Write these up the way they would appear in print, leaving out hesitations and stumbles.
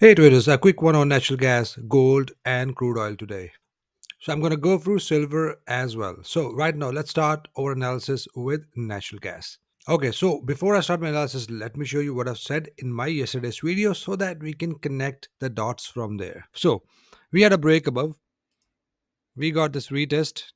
Hey traders, a quick one on natural gas, gold, and crude oil today. So I'm going to go through silver as well. So right now, let's start our analysis with natural gas. Okay, so before I start my analysis, let me show you what I've said in my yesterday's video so that we can connect the dots from there. So we had a break above, we got this retest,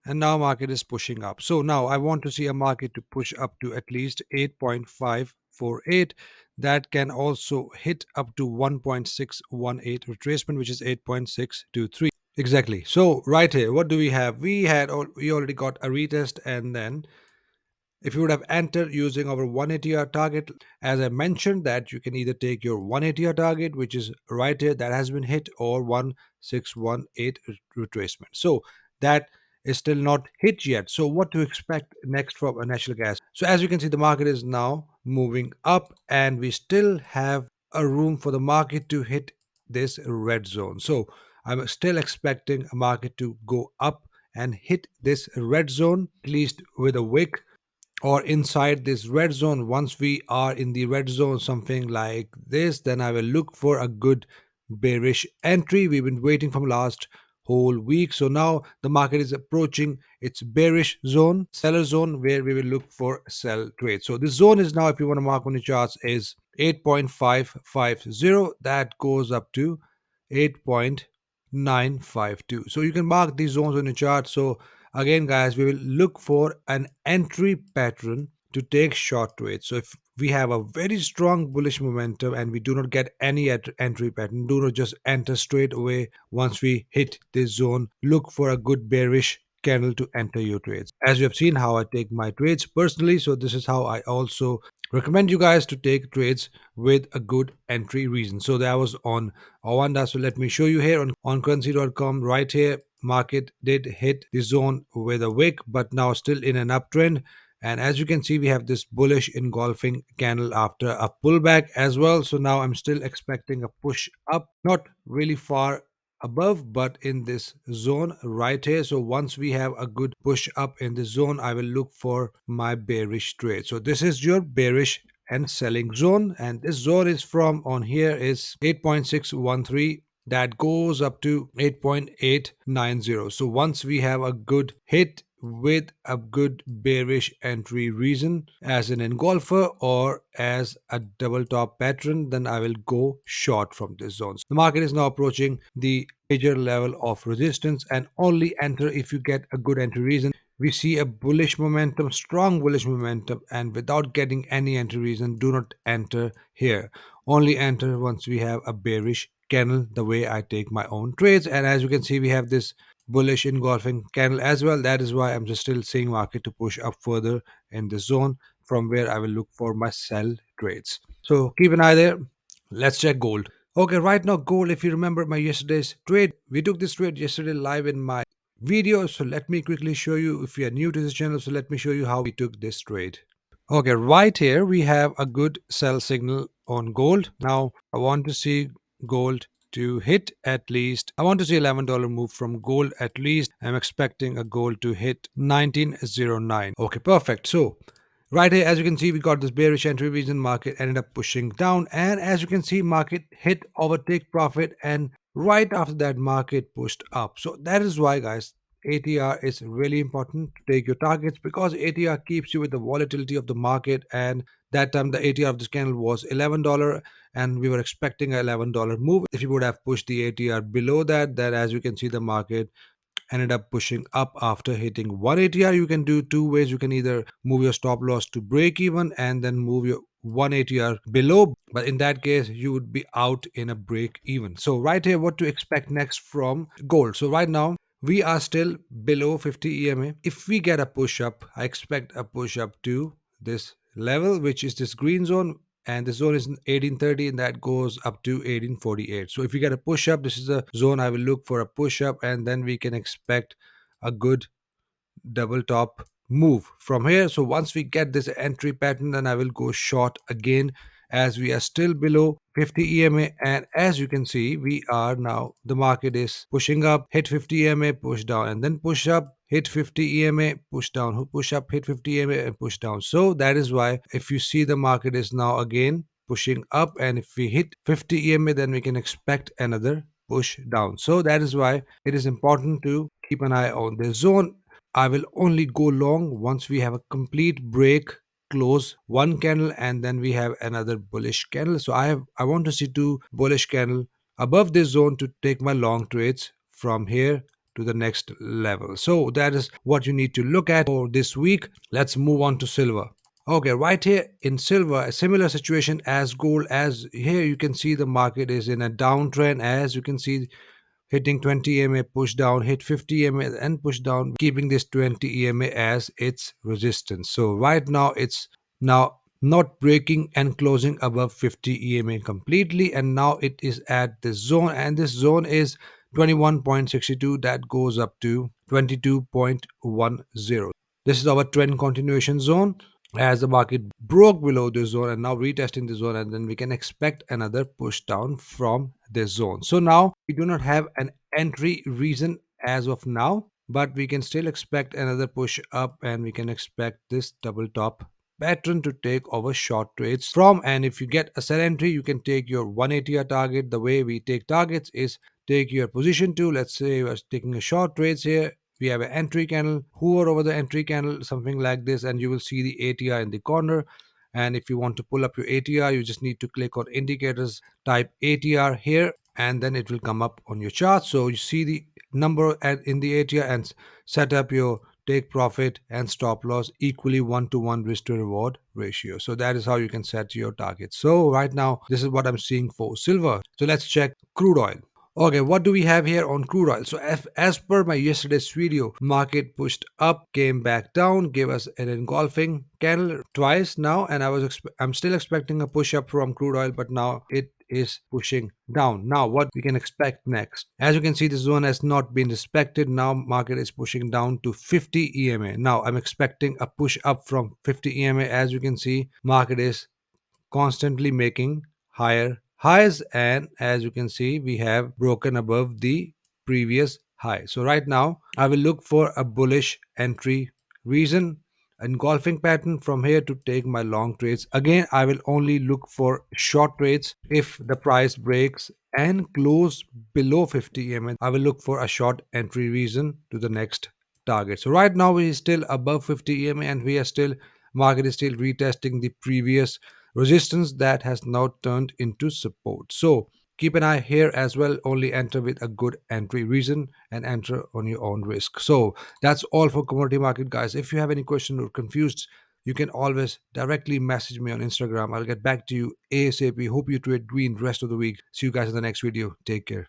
and now market is pushing up. So now I want to see a market to push up to at least 8.548. That can also hit up to 1.618 retracement, which is 8.623. Exactly. So right here, what do we have? We already got a retest, and then if you would have entered using our 180R target, as I mentioned, that you can either take your 180R target, which is right here, that has been hit, or 1618 retracement. So that is still not hit yet. So what to expect next from a natural gas? So as you can see, the market is now moving up, and we still have a room for the market to hit this red zone. So I'm still expecting a market to go up and hit this red zone, at least with a wick or inside this red zone. Once we are in the red zone, something like this, then I will look for a good bearish entry. We've been waiting from last whole week, so now the market is approaching its bearish zone, seller zone, where we will look for sell trade. So this zone is now, if you want to mark on the charts, is 8.550. That goes up to 8.952. So you can mark these zones on the chart. So again, guys, we will look for an entry pattern to take short trades. So if we have a very strong bullish momentum and we do not get any entry pattern, do not just enter straight away. Once we hit this zone, look for a good bearish candle to enter your trades. As you have seen how I take my trades personally, so this is how I also recommend you guys to take trades with a good entry reason. So that was on Awanda. So let me show you here on currency.com. Right here, market did hit the zone with a wick, but now still in an uptrend. And as you can see, we have this bullish engulfing candle after a pullback as well. So now I'm still expecting a push up, not really far above, but in this zone right here. So once we have a good push up in this zone, I will look for my bearish trade. So this is your bearish and selling zone, and this zone is from on here is 8.613, that goes up to 8.890. So once we have a good hit with a good bearish entry reason as an engulfer or as a double top pattern, then I will go short from this zone. The market is now approaching the major level of resistance, and only enter if you get a good entry reason. We see a bullish momentum, strong bullish momentum, and without getting any entry reason, do not enter here. Only enter once we have a bearish candle, the way I take my own trades. And as you can see, we have this bullish engulfing candle as well. That is why I'm just still seeing market to push up further in the zone from where I will look for my sell trades. So keep an eye there. Let's check gold. Okay, right now gold, if you remember my yesterday's trade, we took this trade yesterday live in my video. So let me quickly show you, if you are new to this channel, so let me show you how we took this trade. Okay, right here we have a good sell signal on gold. Now I want to see gold to hit at least, I want to see $11 move from gold at least. I'm expecting a gold to hit 1909. Okay, perfect. So right here, as you can see, we got this bearish entry reason, market ended up pushing down, and as you can see, market hit overtake profit, and right after that market pushed up. So that is why, guys, ATR is really important to take your targets, because ATR keeps you with the volatility of the market. And that time the ATR of this candle was $11, and we were expecting a $11 move. If you would have pushed the ATR below that, then as you can see, the market ended up pushing up after hitting 1 ATR. You can do two ways. You can either move your stop loss to break even and then move your 1 ATR below, but in that case you would be out in a break even. So right here, what to expect next from gold. So right now we are still below 50 EMA. If we get a push up, I expect a push up to this level, which is this green zone, and the zone is 1830, and that goes up to 1848. So if you get a push up, this is the zone I will look for a push up, and then we can expect a good double top move from here. So once we get this entry pattern, then I will go short again, as we are still below 50 EMA. And as you can see, we are now, the market is pushing up, hit 50 EMA, push down, and then push up, hit 50 EMA, push down, push up, hit 50 EMA, and push down. So that is why, if you see, the market is now again pushing up, and if we hit 50 EMA, then we can expect another push down. So that is why it is important to keep an eye on the zone. I will only go long once we have a complete break, close one candle, and then we have another bullish candle. So I want to see two bullish candle above this zone to take my long trades from here to the next level. So that is what you need to look at for this week. Let's move on to silver. Okay, right here in silver, a similar situation as gold. As here you can see the market is in a downtrend. As you can see, hitting 20 EMA, push down, hit 50 EMA and push down, keeping this 20 EMA as its resistance. So right now it's now not breaking and closing above 50 EMA completely, and now it is at this zone, and this zone is 21.62, that goes up to 22.10. This is our trend continuation zone, as the market broke below this zone and now retesting the zone, and then we can expect another push down from this zone. So now we do not have an entry reason as of now, but we can still expect another push up, and we can expect this double top pattern to take over short trades from. And if you get a sell entry, you can take your 180 target. The way we take targets is take your position to, let's say we're taking a short trades here, we have an entry candle, hover over the entry candle, something like this, and you will see the ATR in the corner. And if you want to pull up your ATR, you just need to click on indicators, type ATR here, and then it will come up on your chart. So you see the number in the ATR and set up your take profit and stop loss equally 1-to-1 risk to reward ratio. So that is how you can set your targets. So right now, this is what I'm seeing for silver. So let's check crude oil. Okay, what do we have here on crude oil? So as per my yesterday's video, market pushed up, came back down, gave us an engulfing candle twice now, and I'm still expecting a push up from crude oil, but now it is pushing down. Now what we can expect next? As you can see, the zone has not been respected. Now market is pushing down to 50 EMA. Now I'm expecting a push up from 50 EMA. As you can see, market is constantly making higher highs, and as you can see, we have broken above the previous high. So right now I will look for a bullish entry reason, engulfing pattern from here to take my long trades. Again, I will only look for short trades if the price breaks and close below 50 EMA. I will look for a short entry reason to the next target. So right now we are still above 50 EMA, and we are still, market is still retesting the previous resistance that has now turned into support. So keep an eye here as well. Only enter with a good entry reason and enter on your own risk. So that's all for commodity market, guys. If you have any question or confused, you can always directly message me on Instagram. I'll get back to you ASAP. Hope you trade green rest of the week. See you guys in the next video. Take care.